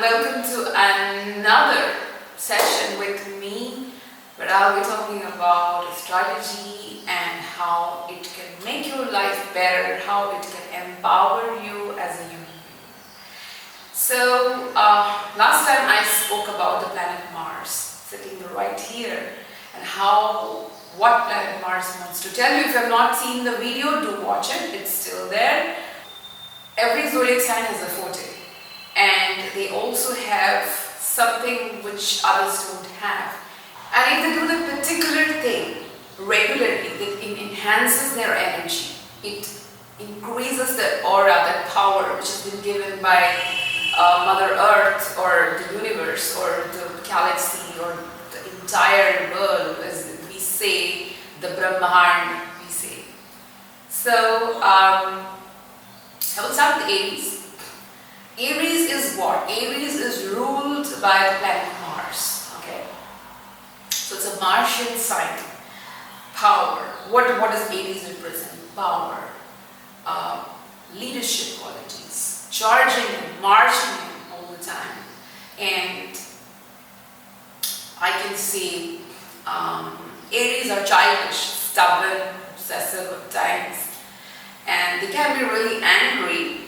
welcome to another session with me where I'll be talking about astrology and how it can make your life better, how it can empower you as a human being. So last time I spoke about the planet Mars sitting right here and what planet Mars wants to tell you. If you have not seen the video, do watch it, it's still there. Every zodiac sign has a forte, and they also have something which others don't have. And if they do the particular thing regularly, it enhances their energy. It increases the aura, that power which has been given by Mother Earth or the universe or the galaxy or the entire world, as we say, the Brahmand, we say. So, I will start with Aries. Aries is what? Aries is ruled by the planet Mars. Okay, so it's a Martian sign. Power. What does Aries represent? Power, leadership qualities, charging and marching all the time. And I can see Aries are childish, stubborn, obsessive at times. And they can be really angry,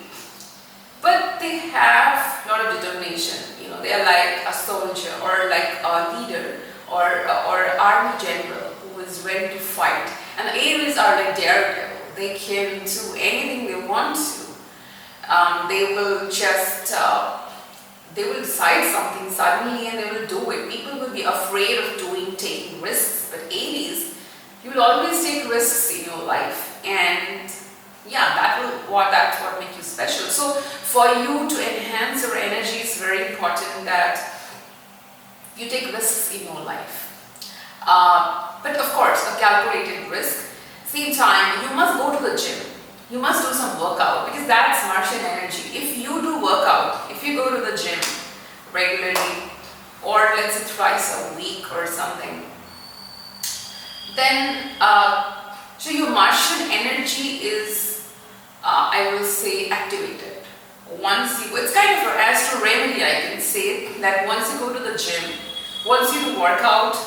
but they have a lot of determination. You know, they are like a soldier or like a leader or army general who is ready to fight. And the Aries are like daredevil. They can do anything they want to. They will just they will decide something suddenly and they will do it. People will be afraid of taking risks, but Aries, you will always take risks in your life, and yeah, that's what makes you special. So for you to enhance your energy, it's very important that you take risks in your life. But of course, a calculated risk. Same time, you must go to the gym. You must do some workout because that's Martian energy. If you do workout, if you go to the gym regularly, or let's say twice a week or something, then so your Martian energy is I will say activated. It's kind of an Astro Remedy, I can say, that once you go to the gym, once you do workout,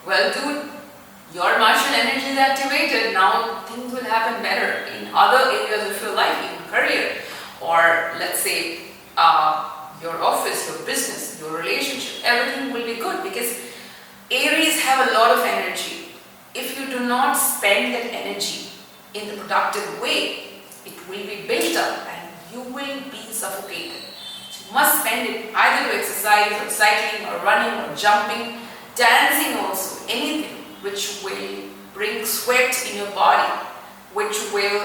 well dude, your Martian energy is activated. Now things will happen better in other areas of your life, in career, or let's say your office, your business, your relationship, everything will be good because Aries have a lot of energy. If you do not spend that energy in the productive way, it will be built up and you will be suffocated. So you must spend it either to exercise or cycling or running or jumping, dancing also, anything which will bring sweat in your body, which will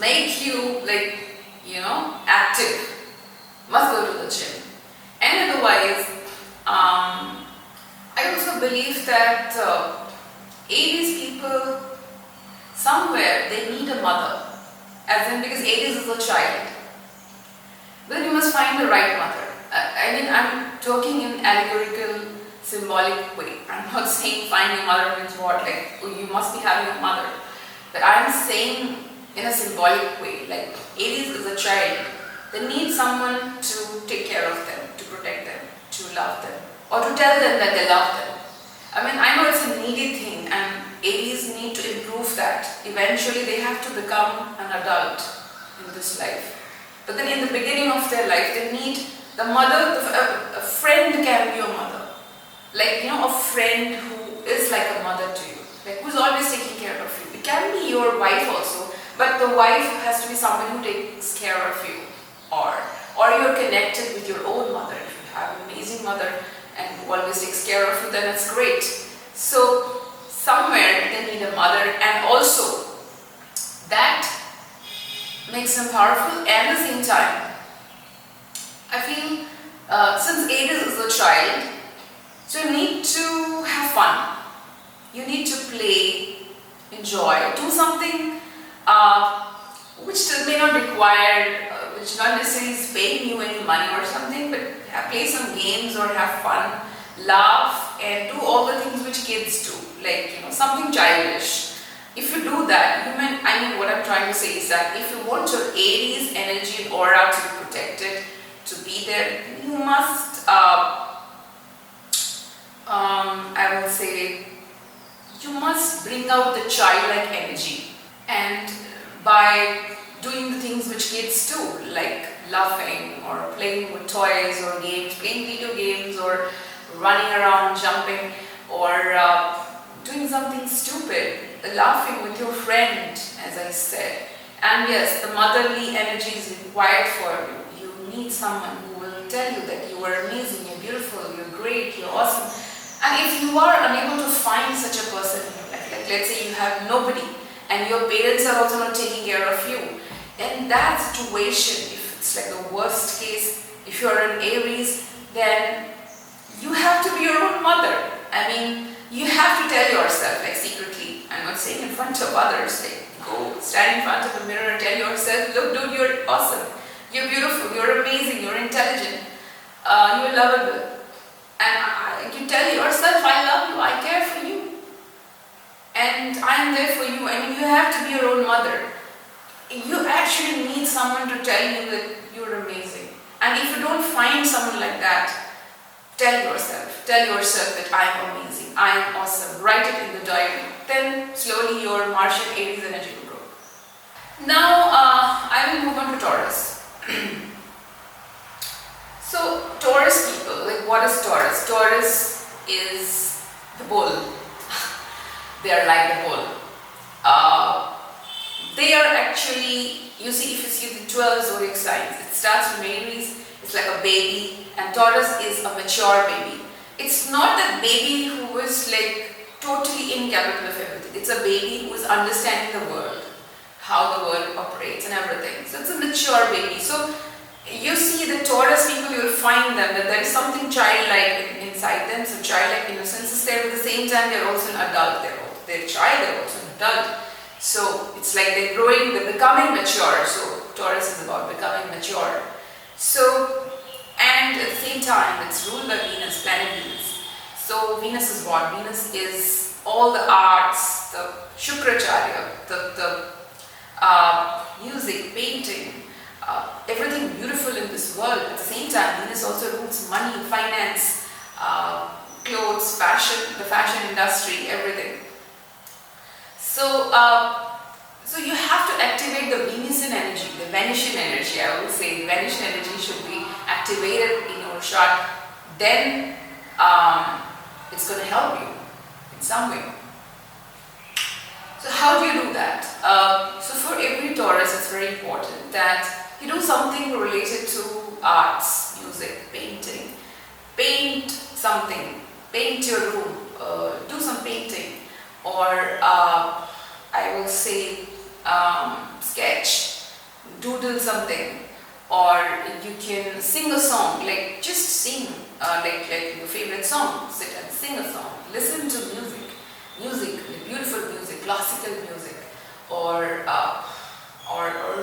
make you active. Must go to the gym. And otherwise, I also believe that Aries people, somewhere they need a mother, as in because Aries is a child. Then you must find the right mother. I'm talking in allegorical, symbolic way. I'm not saying finding a mother means what, like, oh, you must be having a mother. But I'm saying in a symbolic way, like Aries is a child. They need someone to take care of them, to protect them, to love them, or to tell them that they love them. I know it's a needy thing, and Aries need to improve that. Eventually they have to become an adult in this life. But then in the beginning of their life, they need the mother. A friend can be your mother. Like, a friend who is like a mother to you. Like, who's always taking care of you. It can be your wife also, but the wife has to be someone who takes care of you. Or you're connected with your own mother. If you have an amazing mother and who always takes care of you, then it's great. So somewhere they need a mother, and also that makes them powerful. And at the same time, I feel since Aries is a child, so you need to have fun. You need to play, enjoy, do something which may not require, which not necessarily is paying you any money or something, but play some games or have fun, laugh, and do all the things which kids do, like something childish. If you do that, what I'm trying to say is that if you want your Aries energy and aura to be protected, to be there. You must, I will say, you must bring out the childlike energy, and by doing the things which kids do, like laughing or playing with toys or games, playing video games or running around, jumping, or doing something stupid, laughing with your friend, as I said. And yes, the motherly energy is required for you. You need someone who will tell you that you are amazing, you're beautiful, you're great, you're awesome. And if you are unable to find such a person in your life, like let's say you have nobody and your parents are also not taking care of you, in that situation, if it's like the worst case, if you are an Aries, then you have to be your own mother. I mean, you have to tell yourself, like secretly, I'm not saying in front of others, like go stand in front of the mirror and tell yourself, look dude, you're awesome, you're beautiful, you're amazing, you're intelligent, you're lovable. And you tell yourself, I love you, I care for you, and I am there for you. I mean, you have to be your own mother. You actually need someone to tell you that you're amazing. And if you don't find someone like that, tell yourself that I am amazing, I am awesome. Write it in the diary. Then slowly your Martian Aries energy will grow. Now I will move on to Taurus. So Taurus people, like what is Taurus? Taurus is the bull. They are like the bull. They are actually, you see, if you see the 12 zodiac signs, it starts from Aries, it's like a baby, and Taurus is a mature baby. It's not that baby who is like totally incapable of everything. It's a baby who is understanding the world, how the world operates and everything. So it's a mature baby. So you see the Taurus people, you will find them that there is something childlike inside them. So childlike innocence is there, at the same time they are also an adult. They're a child, they're also an adult. So it's like they're growing, they're becoming mature. So Taurus is about becoming mature. So, and at the same time, it's ruled by Venus, planet Venus. So Venus is what? Venus is all the arts, the Shukracharya, the music, painting, everything beautiful in this world. At the same time, Venus also rules money, finance, clothes, fashion, the fashion industry, everything. So, so you have to activate the Venusian energy, the Venusian energy. I would say the Venusian energy should be activated in your chart. Then it's going to help you in some way. So how do you do that? So for every Taurus, it's very important that you do something related to arts, music, painting. Paint something. Paint your room. Do some painting. Or I will say sketch, doodle something, or you can sing a song, like just sing like your favorite song, sit and sing a song, listen to music, beautiful music, classical music, or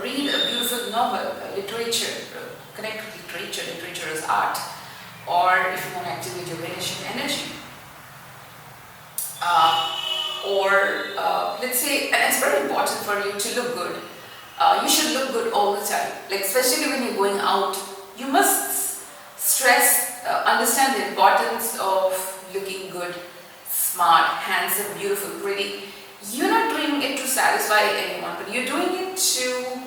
read a beautiful novel, literature, connect with literature is art, or if you want to activate your Venusian energy. Or let's say, and it's very important for you to look good. You should look good all the time. Like especially when you're going out, you must understand the importance of looking good, smart, handsome, beautiful, pretty. You're not doing it to satisfy anyone, but you're doing it to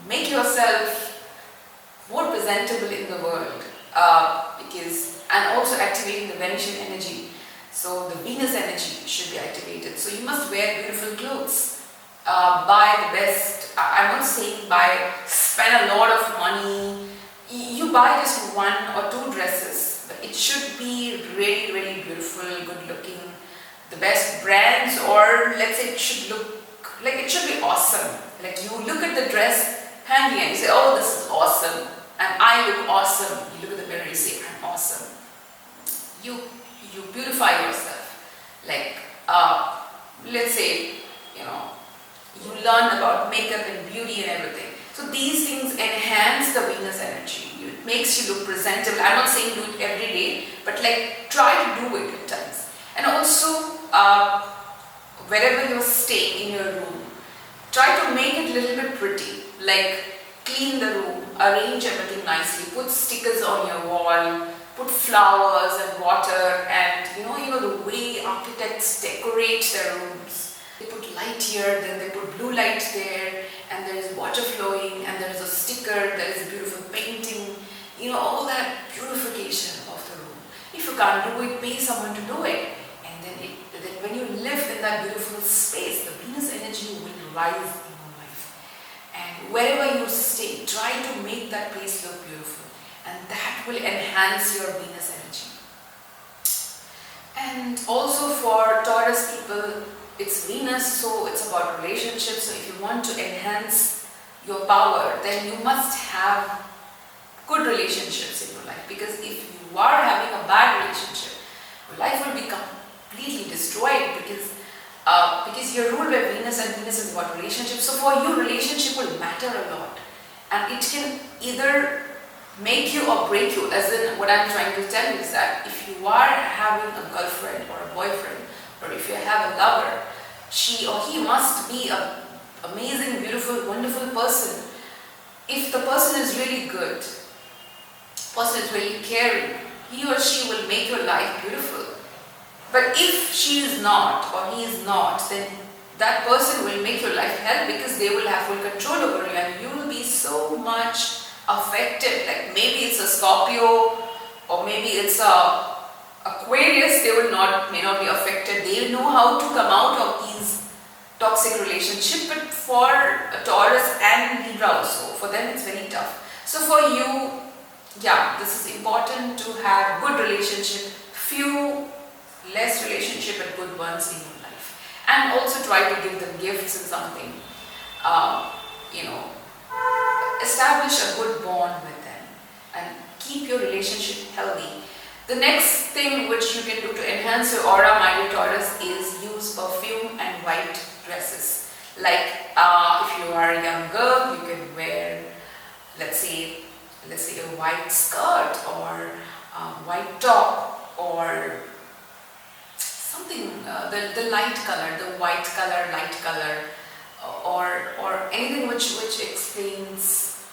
make yourself more presentable in the world. And also activating the Venusian energy. So the Venus energy should be activated. So you must wear beautiful clothes. Buy the best. I'm not saying spend a lot of money. You buy just one or two dresses, but it should be really, really beautiful, good looking. The best brands, or let's say it should look like it should be awesome. Like you look at the dress handy and you say, oh, this is awesome, and I look awesome. You look at the mirror and you say, I'm awesome. You beautify yourself. Like let's say you learn about makeup and beauty and everything. So these things enhance the Venus energy. It makes you look presentable. I'm not saying do it every day, but like try to do it at times. And also wherever you're staying in your room, try to make it a little bit pretty. Like clean the room, arrange everything nicely, put stickers on your wall, put flowers and water, and the way architects decorate their rooms. They put light here, then they put blue light there, and there is water flowing, and there is a sticker, there is a beautiful painting, all that beautification of the room. If you can't do it, pay someone to do it. And then when you live in that beautiful space, the Venus energy will rise in your life. And wherever you stay, try to make that place look beautiful. And that will enhance your Venus energy. And also for Taurus people, it's Venus, so it's about relationships. So if you want to enhance your power, then you must have good relationships in your life. Because if you are having a bad relationship, your life will be completely destroyed because you're ruled by Venus, and Venus is about relationships. So for you, relationship will matter a lot. And it can either make you or break you. As in, what I'm trying to tell you is that if you are having a girlfriend or a boyfriend, or if you have a lover, she or he must be an amazing, beautiful, wonderful person. If the person is really good, person is really caring, he or she will make your life beautiful. But if she is not or he is not, then that person will make your life hell, because they will have full control over you, and you will be so much affected. Like maybe it's a Scorpio, or maybe it's a Aquarius, they may not be affected. They know how to come out of these toxic relationships. But for a Taurus and Libra also, for them it's very tough. So for you, this is important to have good relationship, few less relationship and good ones in your life. And also try to give them gifts and something, establish a good bond with them and keep your relationship healthy. The next thing which you can do to enhance your aura, my dear Taurus, is use perfume and white dresses. Like if you are a young girl, you can wear, let's say a white skirt or a white top, or something, the light color, the white color, light color, or anything which explains,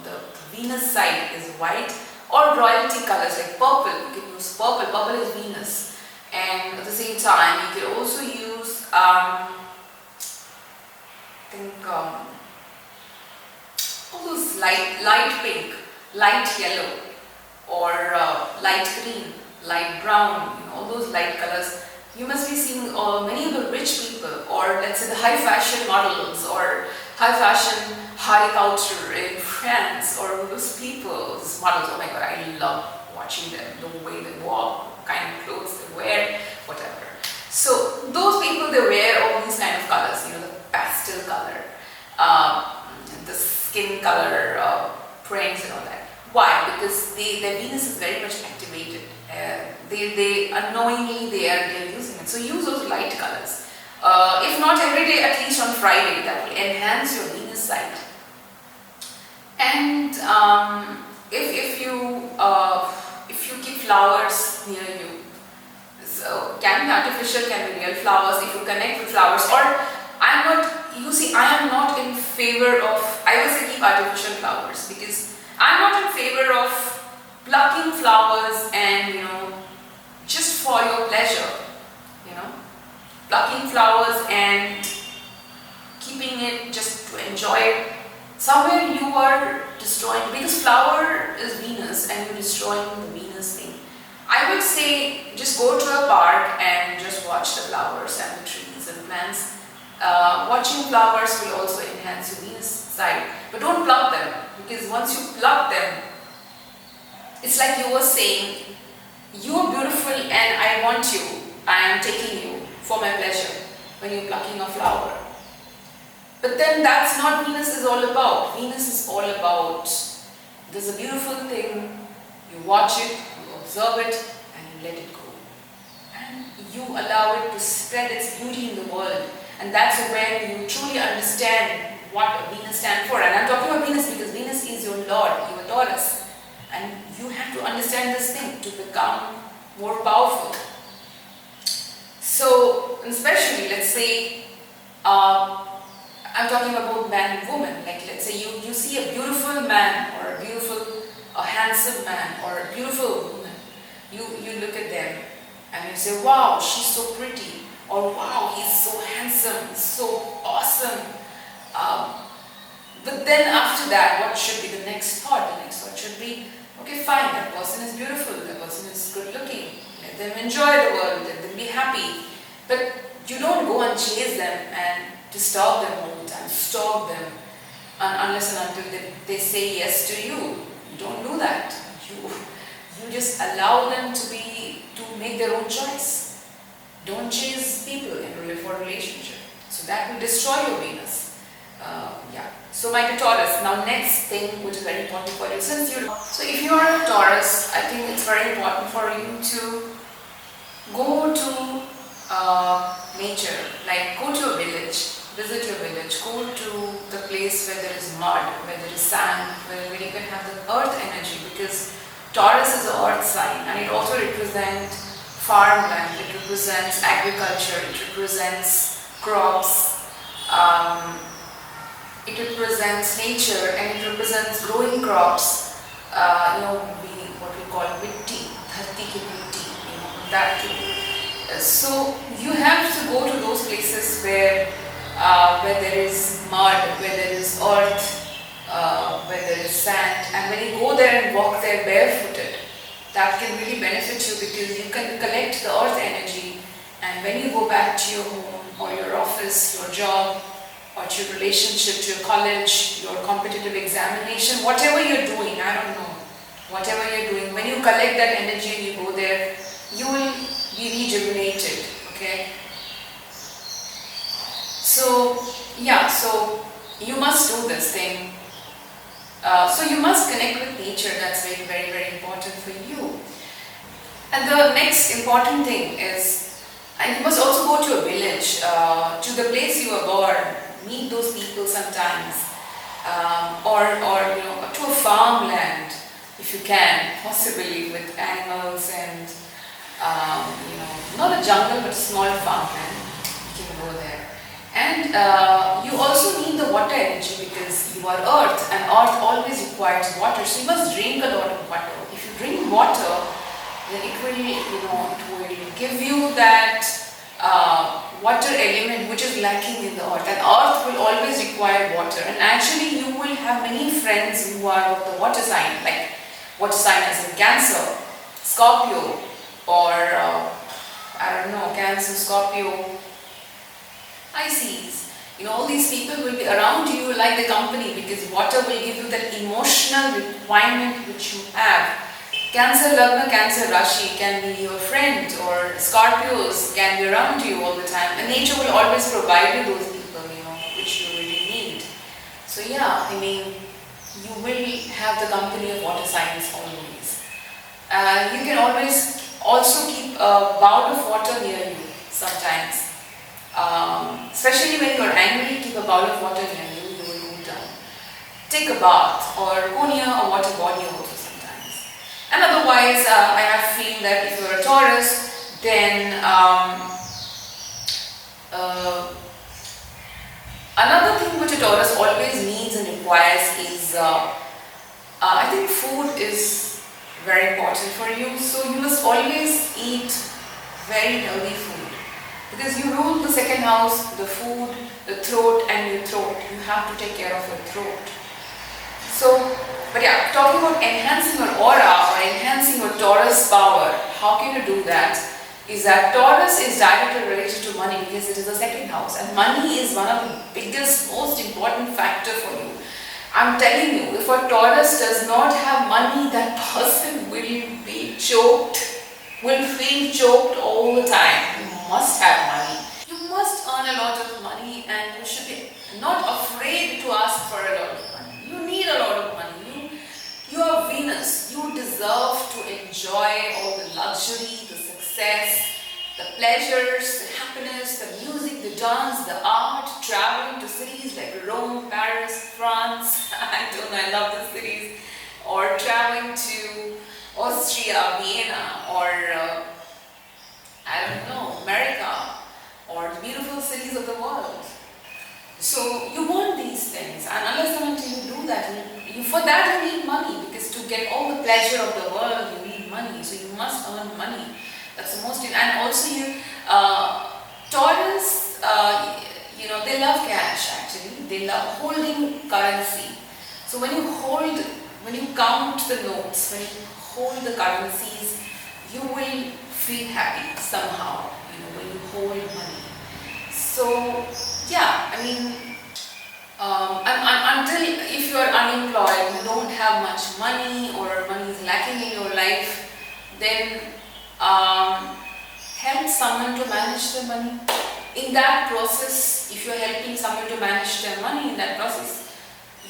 the Venus side is white. Or royalty colors like purple, you can use purple. Purple is Venus. And at the same time, you can also use, all those light pink, light yellow, or light green, light brown, all those light colors. You must be seeing many of the rich people, or let's say the high fashion models, or high fashion horticulture in France, or those people, those models. Oh my God, I love watching them, the way they walk, what kind of clothes they wear, whatever. So those people, they wear all these kind of colors, the pastel color, the skin color prints and all that. Why? Because their Venus is very much activated. They unknowingly they are using it. So use those light colors. If not every day, at least on Friday. That will enhance your Venus side. And if you keep flowers near you, so can be artificial, can be real flowers. If you connect with flowers, or I am not in favor of. I will say keep artificial flowers, because I'm not in favor of plucking flowers and just for your pleasure, plucking flowers and keeping it just to enjoy it. Somewhere you are destroying, because flower is Venus and you're destroying the Venus thing. I would say just go to a park and just watch the flowers and the trees and plants. Watching flowers will also enhance your Venus side, but don't pluck them, because once you pluck them, it's like you were saying, you are beautiful and I want you, I am taking you for my pleasure when you're plucking a flower. But then that's not Venus is all about. Venus is all about, there's a beautiful thing, you watch it, you observe it, and you let it go. And you allow it to spread its beauty in the world. And that's when you truly understand what Venus stands for. And I'm talking about Venus because Venus is your Lord, you are Taurus. And you have to understand this thing to become more powerful. So, especially, let's say, I'm talking about man and woman. Like let's say you see a beautiful man or a handsome man or a beautiful woman. You look at them and you say, wow, she's so pretty, or wow, he's so handsome, he's so awesome. But then after that, what should be the next thought? The next thought should be, okay, fine, that person is beautiful, that person is good looking, let them enjoy the world, let them be happy. But you don't go and chase them and disturb them all the time, stalk them, unless and until they say yes to you. You don't do that. You just allow them to make their own choice. Don't chase people for a relationship. So that will destroy your Venus. Yeah. So my dear Taurus, now next thing which is very important for you, so if you are a Taurus, I think it's very important for you to go to nature, like go to a village, visit your village, go to the place where there is mud, where there is sand, where you can have the earth energy, because Taurus is an earth sign and it also represents farmland, it represents agriculture, it represents crops, it represents nature, and it represents growing crops, what we call mitti, dharti ki mitti, that too. So you have to go to those places where there is mud, where there is earth, where there is sand, and when you go there and walk there barefooted, that can really benefit you, because you can collect the earth energy, and when you go back to your home or your office, your job, or to your relationship, to your college, your competitive examination, whatever you're doing, I don't know, whatever you're doing, when you collect that energy and you go there, you will be rejuvenated, okay? So, yeah, so you must do this thing. So you must connect with nature, that's very, very, very important for you. And the next important thing is, and you must also go to a village, to the place you were born, meet those people sometimes, or to a farmland, if you can, possibly with animals and, not a jungle, but a small farmland, you can go there. And you also need the water energy, because you are earth, and earth always requires water, so you must drink a lot of water. If you drink water, then it will give you that water element which is lacking in the earth, and earth will always require water. And actually you will have many friends who are of the water sign, like water sign as in Cancer, Scorpio, or Cancer, Scorpio, Pisces. All these people will be around you like the company, because water will give you that emotional requirement which you have. Cancer Lagna, Cancer Rashi can be your friend, or Scorpios can be around you all the time, and nature will always provide you those people, which you really need. So yeah, you will have the company of water signs always. You can always also keep a bowl of water near you sometimes. Especially when you are angry, keep a bowl of water near you, you will cool down. Take a bath, or go near a water body also sometimes. And otherwise, I have feel that if you are a Taurus, then another thing which a Taurus always needs and requires is, I think food is very important for you. So you must always eat very healthy food. Because you rule the second house, the food, the throat, and your throat. You have to take care of your throat. So, but yeah, talking about enhancing your aura or enhancing your Taurus power, how can you do that? Is that Taurus is directly related to money, because it is the second house, and money is one of the biggest, most important factor for you. I'm telling you, if a Taurus does not have money, that person will be choked, will feel choked all the time. You must have money. You must earn a lot of money, and you should be not afraid to ask for a lot of money. You need a lot of money. You are Venus. You deserve to enjoy all the luxury, the success, the pleasures, the happiness, the music, the dance, the art, traveling to cities like Rome, Paris, France. I love the cities. Or traveling to Austria, Vienna, or America, or the beautiful cities of the world. So you want these things, and unless and until you do that, for that you need money, because to get all the pleasure of the world you need money. So you must earn money. That's the most. And also Taurus, they love cash actually. They love holding currency. So when you count the notes, when you hold the currencies, you will feel happy somehow. When you hold money. So yeah, I mean, until if you are unemployed, you don't have much money, or money is lacking in your life, then help someone to manage their money. In that process, if you are helping someone to manage their money in that process,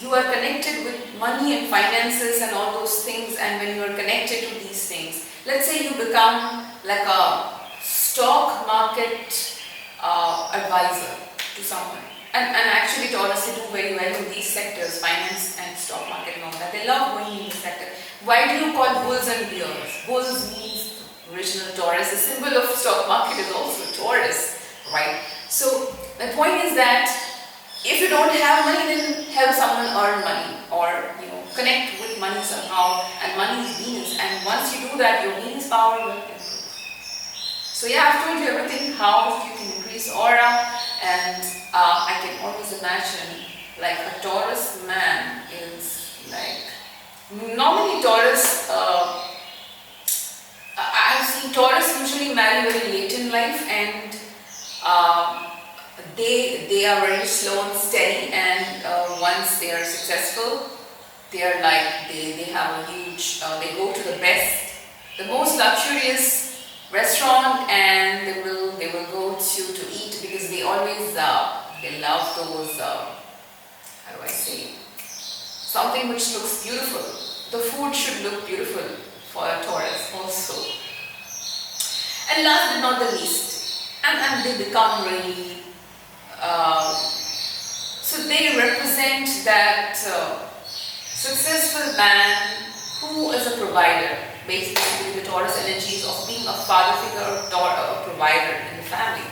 you are connected with money and finances and all those things. And when you are connected to these things, let's say you become like a stock market advisor to someone. And actually Taurus, they do very well in these sectors, finance and stock market and all that. They love going in this sector. Why do you call bulls and bears? Bulls means original Taurus. The symbol of stock market is also Taurus, right? So the point is that if you don't have money, then help someone earn money, or connect with money somehow. And money is Venus, and once you do that, your Venus power will improve. So yeah, I've told you everything, how you can increase aura, and I can always imagine like a Taurus man is like, normally Taurus, I've seen Taurus usually marry very late in life, and they are very slow and steady, and once they are successful, they are like, they have a huge, they go to the most luxurious restaurant, and they will go to eat, because they always they love those how do I say, something which looks beautiful. The food should look beautiful for a Taurus also. And last but not the least, and they become really so they represent that successful man who is a provider. Basically, the Taurus energies of being a father figure or a provider in the family.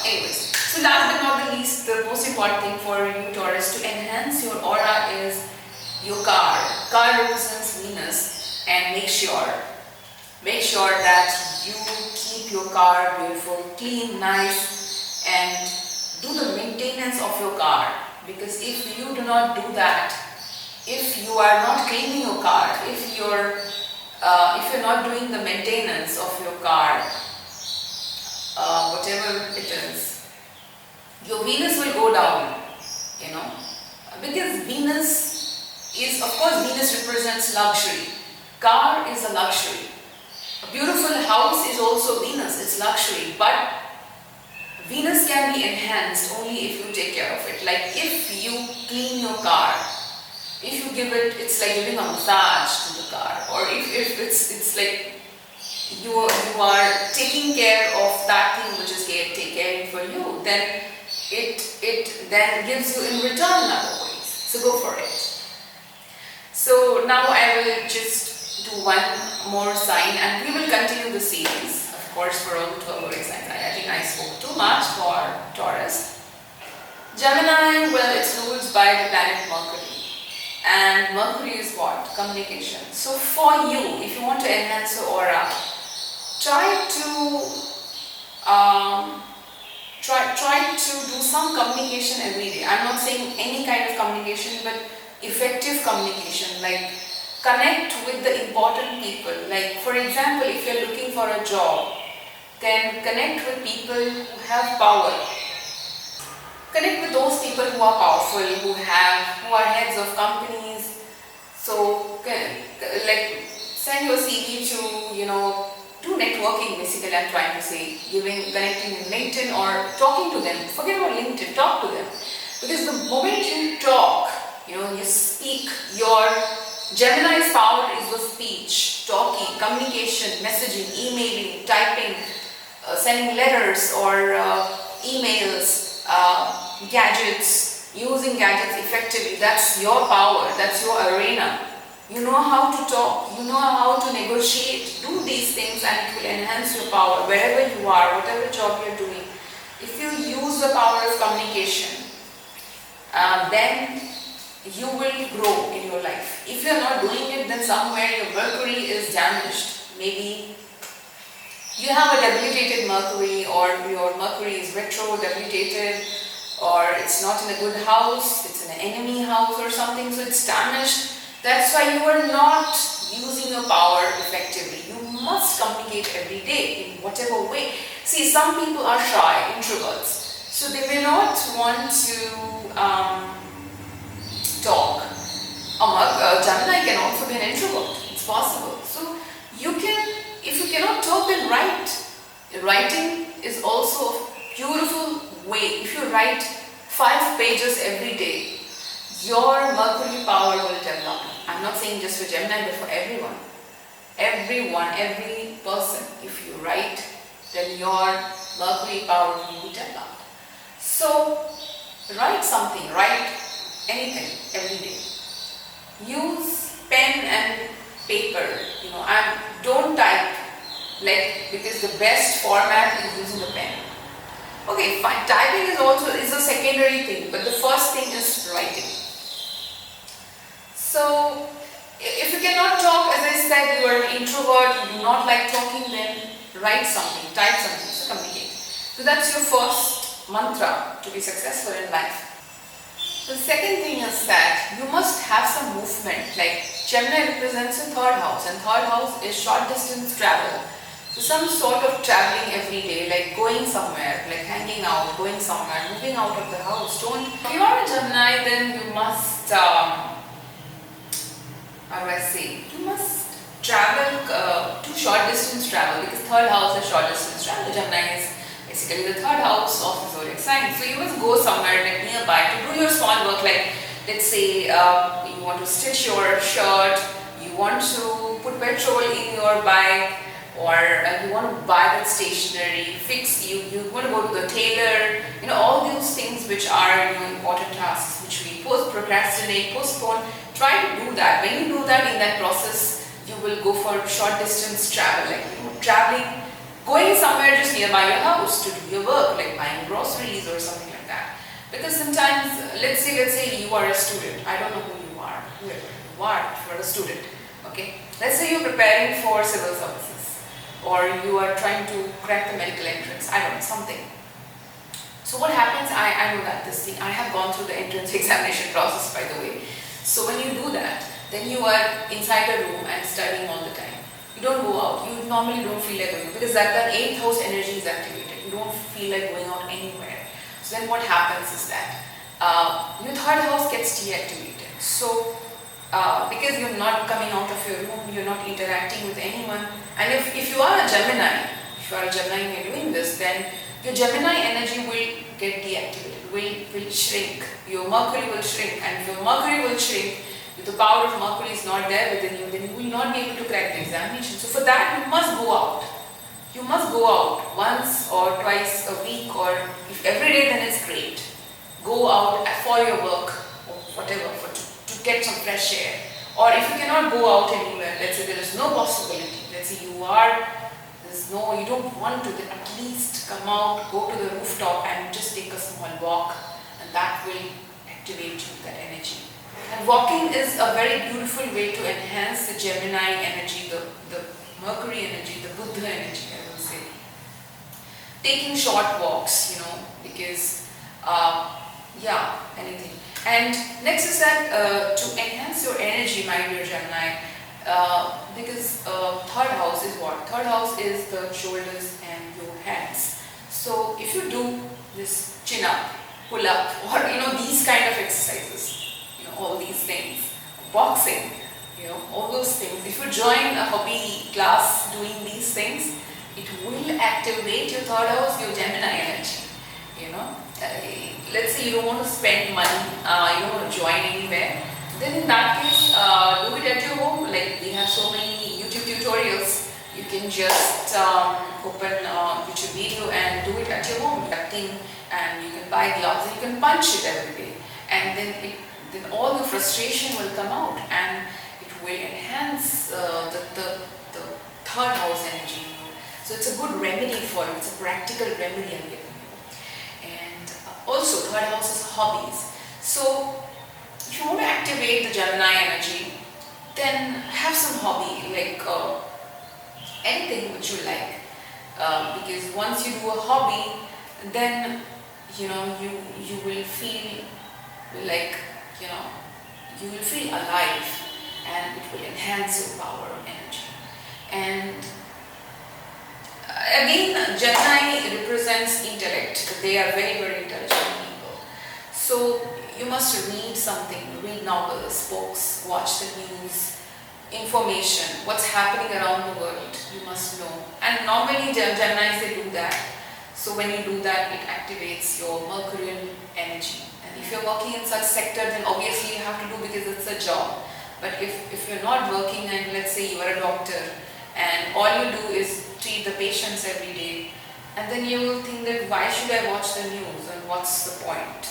Anyways, so last but not the least, the most important thing for you Taurus to enhance your aura is your car. Car represents Venus, and make sure that you keep your car beautiful, clean, nice, and do the maintenance of your car. Because if you do not do that, if you are not cleaning your car, if you're not doing the maintenance of your car, whatever it is, your Venus will go down, because Venus is, of course, Venus represents luxury. Car is a luxury. A beautiful house is also Venus, it's luxury, but Venus can be enhanced only if you take care of it. Like if you clean your car, if you give it, it's like giving a massage to the car, or if it's like you are taking care of that thing which is caring for you, then it then gives you in return other ways. So go for it. So now I will just do one more sign, and we will continue the series, of course, for all the 12 signs. I think I spoke too much for Taurus. Gemini, well, it's ruled by the planet Mercury. And Mercury is what? Communication. So for you, if you want to enhance your aura, try to do some communication every day. I'm not saying any kind of communication, but effective communication. Like connect with the important people. Like for example, if you're looking for a job, then connect with people who have power. Connect with those people who are powerful, who are heads of companies. So, like, send your CV to, do networking. Basically, I'm trying to say, connecting in LinkedIn or talking to them. Forget about LinkedIn, talk to them. Because the moment you talk, you speak. Your Gemini's power is the speech, talking, communication, messaging, emailing, typing, sending letters or emails. Gadgets, using gadgets effectively, that's your power, that's your arena. You know how to talk, you know how to negotiate. Do these things and it will enhance your power wherever you are, whatever job you're doing. If you use the power of communication, then you will grow in your life. If you are not doing it, then somewhere your Mercury is damaged. Maybe you have a debilitated Mercury, or your Mercury is retro, debilitated, or it's not in a good house, it's in an enemy house or something, so it's damaged. That's why you are not using your power effectively. You must communicate every day in whatever way. See, some people are shy, introverts, so they may not want to talk. Gemini can also be an introvert. It's possible. So you can, if you cannot talk, then write. Writing is also a beautiful way. If you write 5 pages every day, your Mercury power will develop. I'm not saying just for Gemini, but for everyone. Everyone, every person. If you write, then your Mercury power will be developed. So write something, write anything every day. Use pen and paper. Don't type, because the best format is using the pen. Okay, fine. Typing is a secondary thing, but the first thing is writing. So if you cannot talk, as I said, you are an introvert, you do not like talking, then write something, type something, so communicate. So that's your first mantra to be successful in life. The second thing is that you must have some movement. Like Gemini represents your third house, and third house is short distance travel. So some sort of traveling every day, like going somewhere, like hanging out, going somewhere, moving out of the house. If you are a Gemini, then you must, you must travel to short distance travel, because third house is short distance travel. Gemini is basically the third house of the zodiac sign. So you must go somewhere like nearby to do your small work, like let's say you want to stitch your shirt, you want to put petrol in your bike, or you want to buy that stationery, you want to go to the tailor, all those things which are important tasks which we procrastinate, postpone. Try to do that. When you do that, in that process, you will go for short distance travel, like traveling, going somewhere just nearby your house to do your work, like buying groceries or something like that. Because sometimes, let's say you are a student. I don't know who you are, whoever you are, if you are a student. Okay, let's say you're preparing for civil services, or you are trying to crack the medical entrance. I don't know, something. So what happens? I know that this thing. I have gone through the entrance examination process, by the way. So when you do that, then you are inside a room and studying all the time. You don't go out. You normally don't feel like going out, because that 8th house energy is activated. You don't feel like going out anywhere. So then what happens is that your third house gets deactivated. So because you're not coming out of your room, you're not interacting with anyone. And if you are a Gemini, and you're doing this, then your Gemini energy will get deactivated, will shrink. Your Mercury will shrink, and if your Mercury will shrink, if the power of Mercury is not there within you, then you will not be able to crack the examination. So for that, you must go out. You must go out once or twice a week, or if every day, then it's great. Go out for your work or whatever, to get some fresh air. Or if you cannot go out anywhere, let's say there is no possibility, let's say you don't want to, then at least come out, go to the rooftop and just take a small walk, and that will activate you, that energy. And walking is a very beautiful way to enhance the Gemini energy, the Mercury energy, the Buddha energy, I will say. Taking short walks, because, anything. And next is that to enhance your energy, my dear Gemini, because third house is what? Third house is the shoulders and your hands. So if you do this chin up, pull up, or these kind of exercises, all these things, boxing, all those things. If you join a hobby class doing these things, it will activate your third house, your Gemini energy. Let's say you don't want to spend money, you don't want to join anywhere. Then in that case, do it at your home. Like we have so many YouTube tutorials. You can just open a YouTube video and do it at your home. And you can buy gloves and you can punch it every day. And then all the frustration will come out, and it will enhance the third house energy. So it's a good remedy for you. It's a practical remedy I'm giving you. And also third house is hobbies. So if you want to activate the Gemini energy, then have some hobby, like anything which you like. Because once you do a hobby, then you will feel like, you will feel alive, and it will enhance your power and energy. And again, Gemini represents intellect. They are very, very intelligent people. So you must read something, read novels, books, watch the news, information, what's happening around the world, you must know. And normally Geminis, they do that. So when you do that, it activates your Mercurian energy. And if you're working in such sector, then obviously you have to do, because it's a job. But if you're not working, and let's say you are a doctor, and all you do is treat the patients every day, and then you will think that why should I watch the news, and what's the point?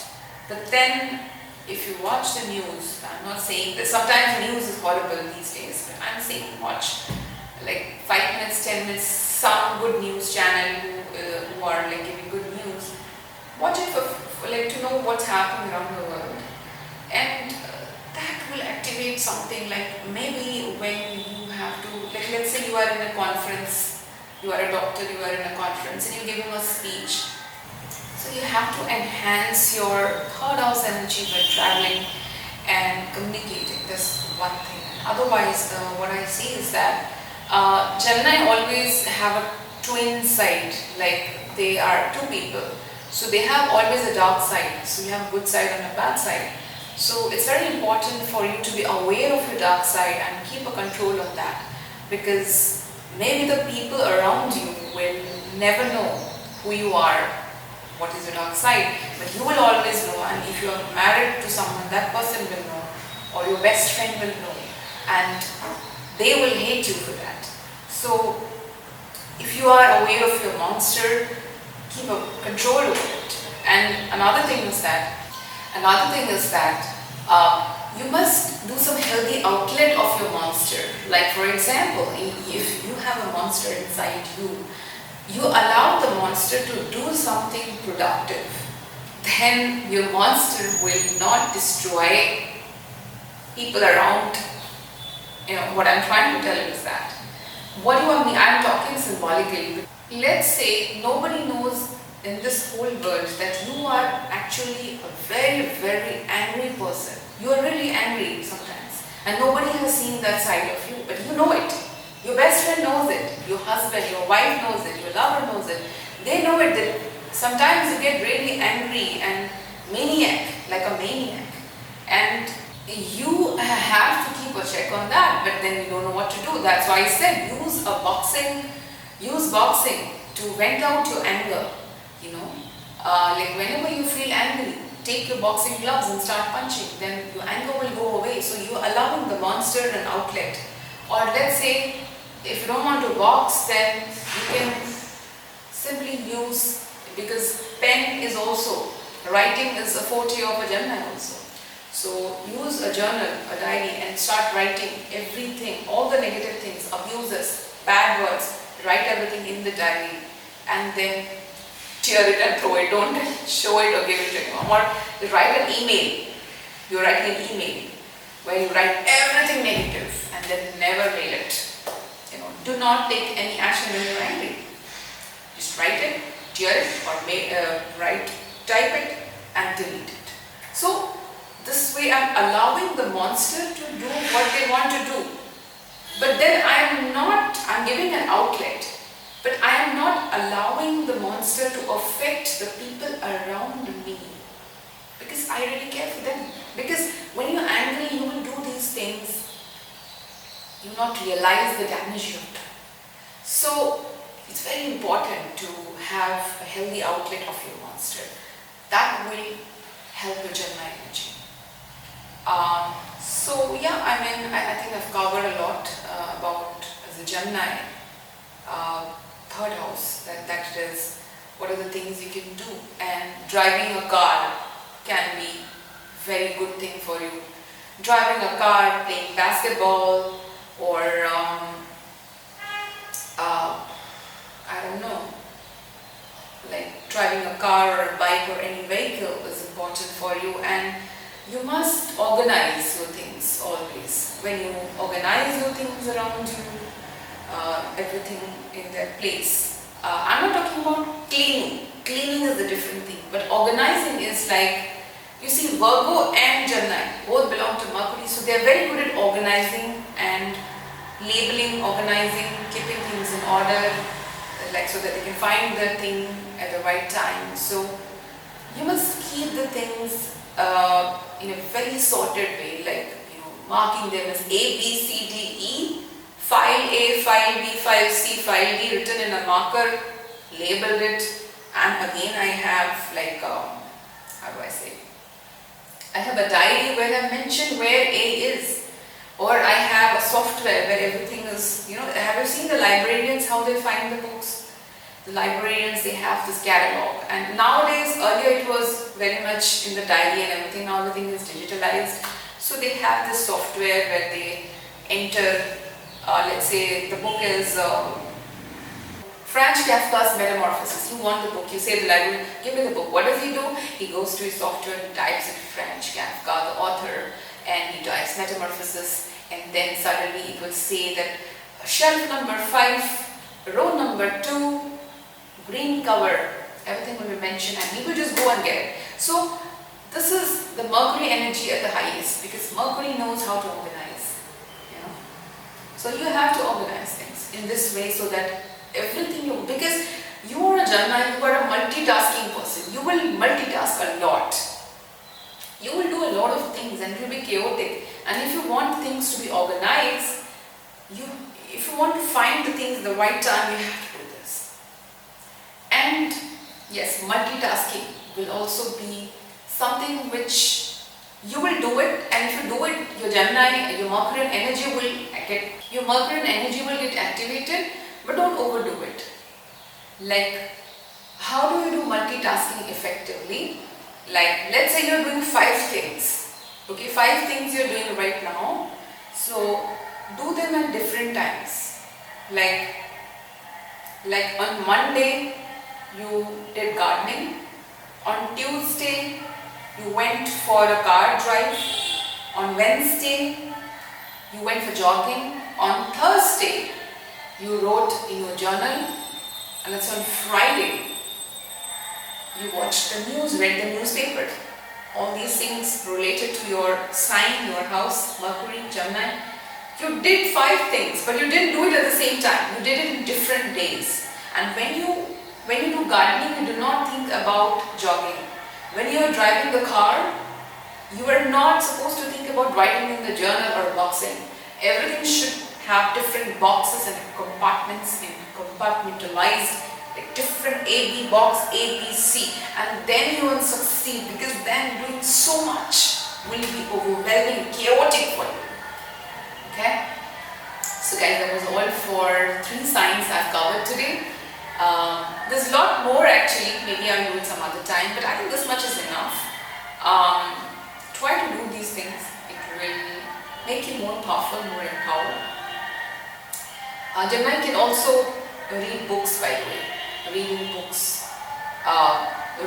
But then if you watch the news, I'm not saying that sometimes news is horrible these days, but I'm saying watch like 5 minutes, 10 minutes, some good news channel who are like giving good news. Watch it for like to know what's happening around the world, and that will activate something. Like maybe when you have to, like let's say you are in a conference, you are a doctor, you are in a conference, and you're giving a speech. So you have to enhance your third house energy by traveling and communicating. That's one thing. Otherwise, what I see is that Gemini always have a twin side, like they are two people. So they have always a dark side. So you have a good side and a bad side. So it's very important for you to be aware of your dark side and keep a control on that, because maybe the people around you will never know who you are, what is your dark side, but you will always know. And if you are married to someone, that person will know, or your best friend will know, and they will hate you for that. So if you are aware of your monster, keep a control over it. And another thing is that you must do some healthy outlet of your monster. Like for example, if you have a monster inside you, you allow the monster to do something productive, then your monster will not destroy people around. What I'm trying to tell you is that, what do I mean? I'm talking symbolically. Let's say nobody knows in this whole world that you are actually a very, very angry person. You are really angry sometimes, and nobody has seen that side of you, but you know it. Your best friend knows it, your husband, your wife knows it, your lover knows it. They know it that sometimes you get really angry and like a maniac. And you have to keep a check on that, but then you don't know what to do. That's why I said use boxing to vent out your anger. Like whenever you feel angry, take your boxing gloves and start punching. Then your anger will go away. So you're allowing the monster an outlet. Or let's say, if you don't want to box, then you can simply use, because pen is also, writing is a forte of a Gemini also. So use a journal, a diary, and start writing everything, all the negative things, abuses, bad words, write everything in the diary, and then tear it and throw it. Don't show it or give it to anyone. Or write an email. You're writing an email where you write everything negative and then never mail it. Do not take any action when you're angry. Just write it, tear it, or type it and delete it. So this way I'm allowing the monster to do what they want to do. But then I'm giving an outlet. But I am not allowing the monster to affect the people around me, because I really care for them. Because when you're angry, you will do these things, you not realize the damage you've done. So it's very important to have a healthy outlet of your monster. That will help your Gemini energy. So yeah, I think I've covered a lot about the Gemini third house, that is, what are the things you can do. And driving a car can be very good thing for you. Driving a car, playing basketball, or I don't know, like driving a car or a bike or any vehicle is important for you. And You must organize your things always. When you organize your things around you, everything in their place. I'm not talking about cleaning. Cleaning is a different thing, but organizing is like, you see, Virgo and Gemini both belong to Mercury, so they are very good at organizing and labeling, organizing, keeping things in order, like so that they can find the thing at the right time. So you must keep the things in a very sorted way, like marking them as A, B, C, D, E, file A, file B, file C, file D, written in a marker, labeled it. And again I have like, how do I say, I have a diary where I mention where A is, or I have a software where everything is, have you seen the librarians, how they find the books? The librarians, they have this catalog, and nowadays, earlier it was very much in the diary and everything, now everything is digitalized, so they have this software where they enter, let's say the book is Franz Kafka's Metamorphosis. You want the book, you say to the librarian, give me the book. What does he do? He goes to his software and types in Franz Kafka, the author, and he types Metamorphosis, and then suddenly it will say that shelf number 5, row number 2, green cover, everything will be mentioned, and he will just go and get it. So this is the Mercury energy at the highest, because Mercury knows how to organize. So you have to organize things in this way so that everything because you are a Gemini, you are a multitasking person. You will multitask a lot. You will do a lot of things and it will be chaotic. And if you want things to be organized, if you want to find the things at the right time, you have to do this. And yes, multitasking will also be something which you will do it, and if you do it, your Gemini, your Mercurian energy will get activated, but don't overdo it. Like, how do you do multitasking effectively? Like, let's say you're doing 5 things. Okay, 5 things you're doing right now. So, do them at different times. Like on Monday, you did gardening. On Tuesday, you went for a car drive. On Wednesday, you went for jogging. On Thursday, you wrote in your journal. And it's on Friday, you watched the news, read the newspaper. All these things related to your sign, your house, Mercury, Gemini. You did 5 things, but you didn't do it at the same time. You did it in different days. And when you do gardening, you do not think about jogging. When you are driving the car, you are not supposed to think about writing in the journal or boxing. Everything should have different boxes and compartments and compartmentalized, like different A, B box, A, B, C, and then you will succeed, because then doing so much will be overwhelming, chaotic for you. Okay? So guys, that was all for 3 signs I've covered today. There's a lot more actually, maybe I'll do it some other time, but I think this much is enough. Try to do these things, it will make you more powerful, more empowered. Gemini can also read books, by the way. Reading books.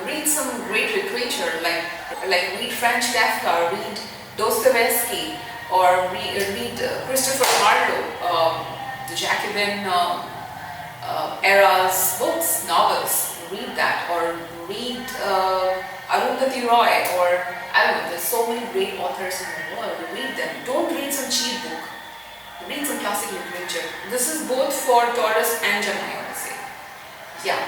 Read some great literature, like read Franz Kafka, read Dostoevsky, or read Christopher Marlowe, the Jacobin era's books, novels. Read that, or read Arundhati Roy, or I don't know, there's so many great authors in the world. Read them. Don't read some cheap book. Read some classic literature. This is both for Taurus and Gemini, I would say. Yeah,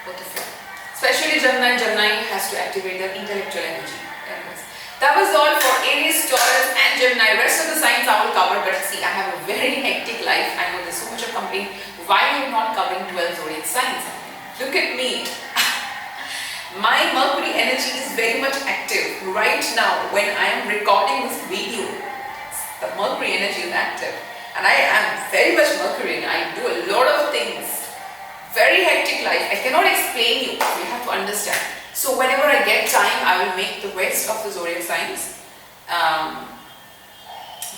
both of you. Especially Gemini. Gemini has to activate their intellectual energy. Anyways, that was all for Aries, Taurus and Gemini. Rest of the signs I will cover, but see, I have a very hectic life. I know there's so much of complaint. Why am I not covering 12 zodiac signs? Look at me. My Mercury energy is very much active right now when I am recording this video. The Mercury energy is active, and I am very much Mercury. I do a lot of things. Very hectic life. I cannot explain you. You have to understand. So whenever I get time, I will make the rest of the zodiac signs.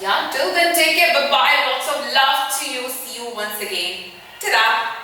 Yeah. Till then, take care. Bye bye. Lots of love to you. See you once again. Ta-da.